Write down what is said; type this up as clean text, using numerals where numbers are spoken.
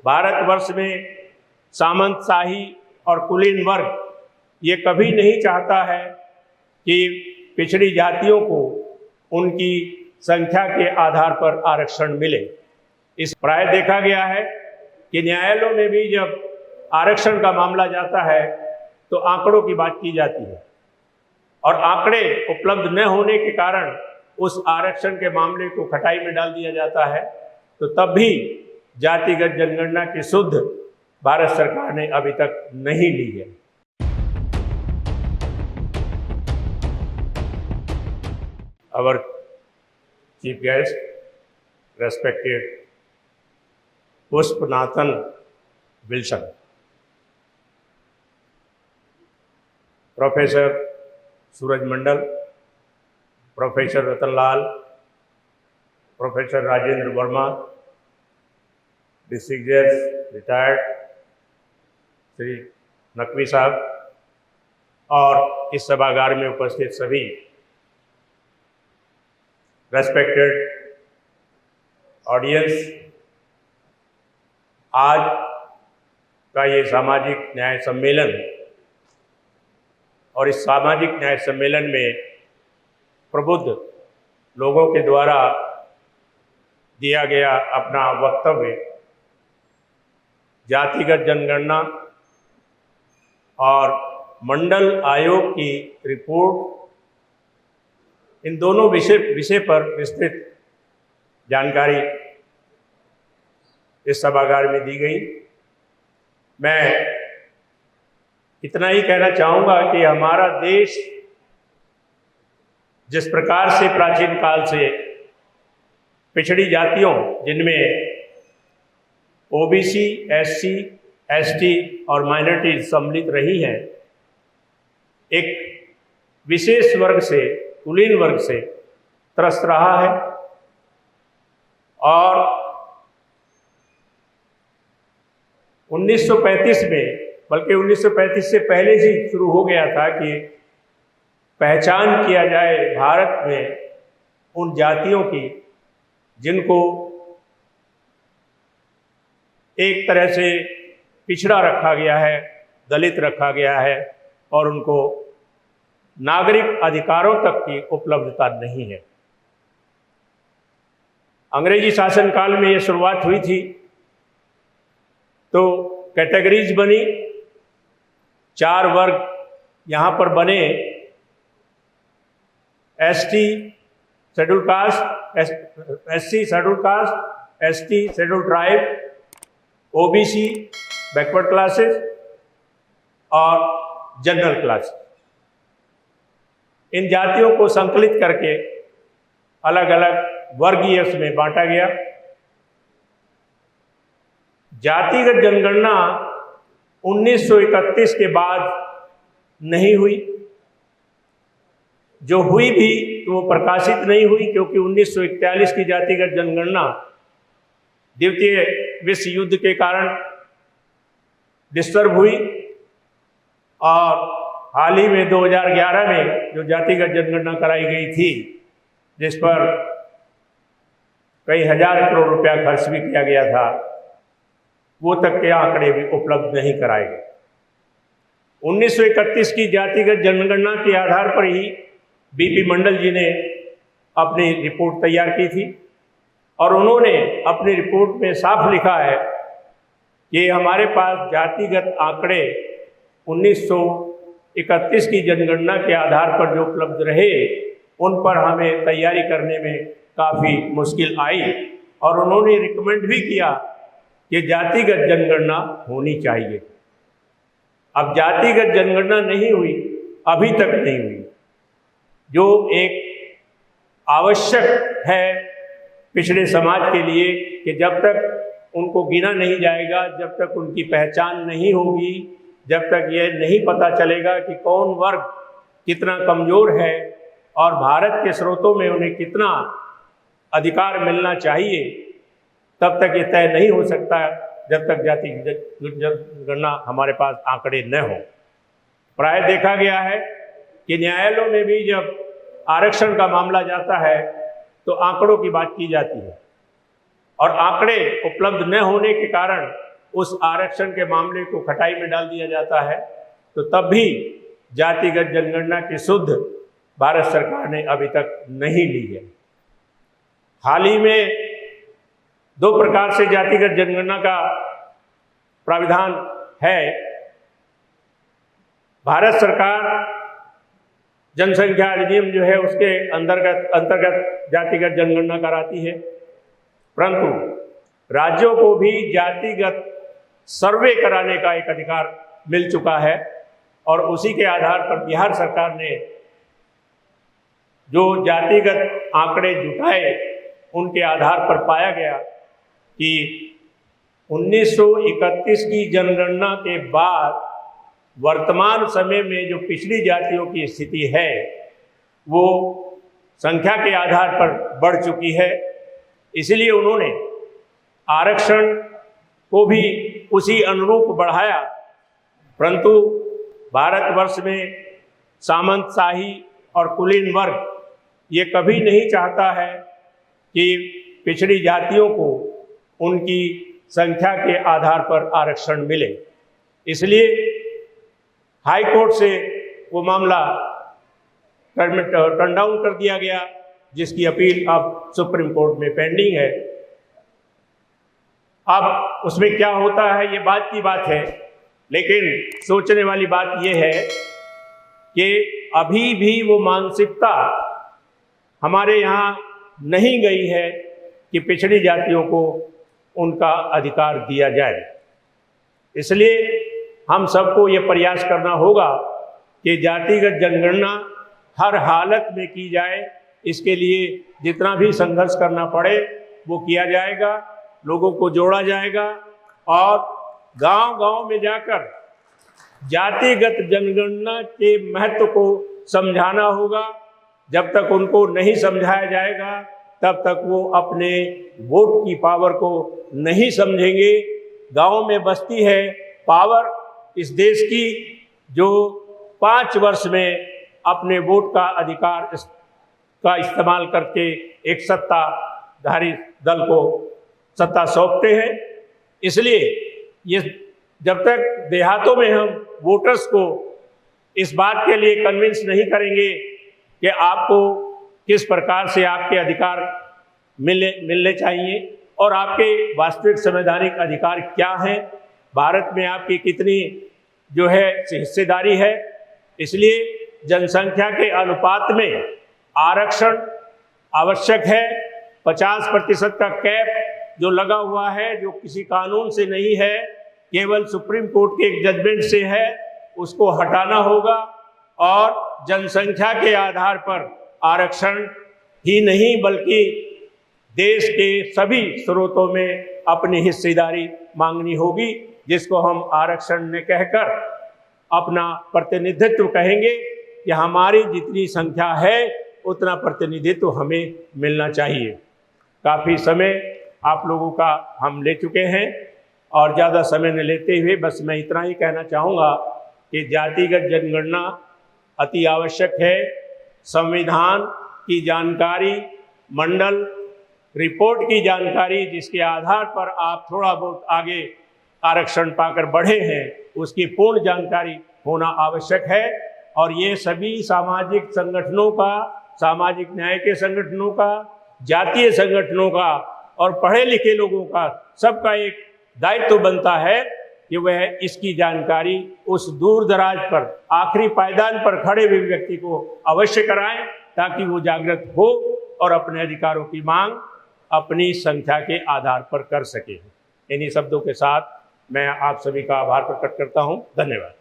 भारतवर्ष में सामंतशाही और कुलीन वर्ग ये कभी नहीं चाहता है कि पिछड़ी जातियों को उनकी संख्या के आधार पर आरक्षण मिले। इस प्राय देखा गया है कि न्यायालयों में भी जब आरक्षण का मामला जाता है तो आंकड़ों की बात की जाती है और आंकड़े उपलब्ध न होने के कारण उस आरक्षण के मामले को खटाई में डाल दिया जाता है। तो तब भी जातिगत जनगणना की सुध भारत सरकार ने अभी तक नहीं ली है। Our chief guest, respected Pushpanathan Wilson, Professor Suraj Mandal, Professor Ratan Lal, Professor Rajendra Verma, District Judge retired Shri Naqvi साहब और इस सभागार में उपस्थित सभी रेस्पेक्टेड ऑडियंस, आज का ये सामाजिक न्याय सम्मेलन और इस सामाजिक न्याय सम्मेलन में प्रबुद्ध लोगों के द्वारा दिया गया अपना वक्तव्य जातिगत जनगणना और मंडल आयोग की रिपोर्ट, इन दोनों विषय पर विस्तृत जानकारी इस सभागार में दी गई। मैं इतना ही कहना चाहूँगा कि हमारा देश जिस प्रकार से प्राचीन काल से पिछड़ी जातियों जिनमें ओबीसी, एससी, एसटी और माइनॉरिटी सम्मिलित रही हैं, एक विशेष वर्ग से, कुलीन वर्ग से त्रस्त रहा है और 1935 में, बल्कि 1935 से पहले ही शुरू हो गया था कि पहचान किया जाए भारत में उन जातियों की जिनको एक तरह से पिछड़ा रखा गया है, दलित रखा गया है और उनको नागरिक अधिकारों तक की उपलब्धता नहीं है। अंग्रेजी शासनकाल में ये शुरुआत हुई थी तो कैटेगरीज बनी, 4 वर्ग यहाँ पर बने, ST schedule caste, SC schedule caste, ST schedule tribe, OBC backward classes और जनरल क्लासेस। इन जातियों को संकलित करके अलग अलग वर्गीय में बांटा गया। जातिगत जनगणना 1931 के बाद नहीं हुई, जो हुई भी तो वो प्रकाशित नहीं हुई, क्योंकि 1941 की जातिगत जनगणना द्वितीय विश्व युद्ध के कारण डिस्टर्ब हुई और हाल ही में 2011 में जो जातिगत जनगणना कराई गई थी, जिस पर कई हजार करोड़ रुपया खर्च भी किया गया था, वो तक के आंकड़े भी उपलब्ध नहीं कराए गए। 1931 की जातिगत जनगणना के आधार पर ही बीपी मंडल जी ने अपनी रिपोर्ट तैयार की थी और उन्होंने अपनी रिपोर्ट में साफ लिखा है कि हमारे पास जातिगत आंकड़े 1931 की जनगणना के आधार पर जो उपलब्ध रहे, उन पर हमें तैयारी करने में काफ़ी मुश्किल आई और उन्होंने रिकमेंड भी किया कि जातिगत जनगणना होनी चाहिए। अब जातिगत जनगणना नहीं हुई, अभी तक नहीं हुई, जो एक आवश्यक है पिछड़े समाज के लिए कि जब तक उनको गिना नहीं जाएगा, जब तक उनकी पहचान नहीं होगी, जब तक यह नहीं पता चलेगा कि कौन वर्ग कितना कमज़ोर है और भारत के स्रोतों में उन्हें कितना अधिकार मिलना चाहिए, तब तक ये तय नहीं हो सकता जब तक जातिगत जनगणना हमारे पास आंकड़े न हो। प्राय देखा गया है कि न्यायालयों में भी जब आरक्षण का मामला जाता है तो आंकड़ों की बात की जाती है और आंकड़े उपलब्ध न होने के कारण उस आरक्षण के मामले को खटाई में डाल दिया जाता है, तो तब भी जातिगत जनगणना की सुध भारत सरकार ने अभी तक नहीं ली है। हाल ही में 2 प्रकार से जातिगत जनगणना का प्राविधान है। भारत सरकार जनसंख्या अधिनियम जो है उसके अंतर्गत जातिगत जनगणना कराती है, परंतु राज्यों को भी जातिगत सर्वे कराने का एक अधिकार मिल चुका है और उसी के आधार पर बिहार सरकार ने जो जातिगत आंकड़े जुटाए उनके आधार पर पाया गया कि 1931 की जनगणना के बाद वर्तमान समय में जो पिछड़ी जातियों की स्थिति है वो संख्या के आधार पर बढ़ चुकी है। इसलिए उन्होंने आरक्षण को भी उसी अनुरूप बढ़ाया, परंतु भारतवर्ष में सामंतशाही और कुलीन वर्ग ये कभी नहीं चाहता है कि पिछड़ी जातियों को उनकी संख्या के आधार पर आरक्षण मिले। इसलिए हाई कोर्ट से वो मामला टर्न डाउन कर दिया गया, जिसकी अपील अब सुप्रीम कोर्ट में पेंडिंग है। अब उसमें क्या होता है ये बात की बात है, लेकिन सोचने वाली बात ये है कि अभी भी वो मानसिकता हमारे यहाँ नहीं गई है कि पिछड़ी जातियों को उनका अधिकार दिया जाए। इसलिए हम सबको ये प्रयास करना होगा कि जातिगत जनगणना हर हालत में की जाए। इसके लिए जितना भी संघर्ष करना पड़े वो किया जाएगा, लोगों को जोड़ा जाएगा और गांव-गांव में जाकर जातिगत जनगणना के महत्व को समझाना होगा। जब तक उनको नहीं समझाया जाएगा तब तक वो अपने वोट की पावर को नहीं समझेंगे। गांव में बस्ती है पावर इस देश की, जो 5 वर्ष में अपने वोट का अधिकार का इस्तेमाल करके एक सत्ताधारी दल को सत्ता सौंपते हैं। इसलिए ये जब तक देहातों में हम वोटर्स को इस बात के लिए कन्विंस नहीं करेंगे कि आपको किस प्रकार से आपके अधिकार मिलने चाहिए और आपके वास्तविक संवैधानिक अधिकार क्या हैं, भारत में आपकी कितनी जो है हिस्सेदारी है। इसलिए जनसंख्या के अनुपात में आरक्षण आवश्यक है। 50% का कैप जो लगा हुआ है, जो किसी कानून से नहीं है, केवल सुप्रीम कोर्ट के एक जजमेंट से है, उसको हटाना होगा और जनसंख्या के आधार पर आरक्षण ही नहीं बल्कि देश के सभी स्रोतों में अपनी हिस्सेदारी मांगनी होगी, जिसको हम आरक्षण ने कहकर अपना प्रतिनिधित्व कहेंगे कि हमारी जितनी संख्या है उतना प्रतिनिधित्व हमें मिलना चाहिए। काफ़ी समय आप लोगों का हम ले चुके हैं और ज़्यादा समय न लेते हुए बस मैं इतना ही कहना चाहूँगा कि जातिगत जनगणना अति आवश्यक है। संविधान की जानकारी, मंडल रिपोर्ट की जानकारी, जिसके आधार पर आप थोड़ा बहुत आगे आरक्षण पाकर बढ़े हैं, उसकी पूर्ण जानकारी होना आवश्यक है। और ये सभी सामाजिक संगठनों का, सामाजिक न्याय के संगठनों का, जातीय संगठनों का और पढ़े लिखे लोगों का सबका एक दायित्व बनता है कि वह इसकी जानकारी उस दूर दराज पर, आखिरी पायदान पर खड़े हुए व्यक्ति को अवश्य कराएं, ताकि वो जागृत हो और अपने अधिकारों की मांग अपनी संख्या के आधार पर कर सके। इन्हीं शब्दों के साथ मैं आप सभी का आभार प्रकट करता हूं। धन्यवाद।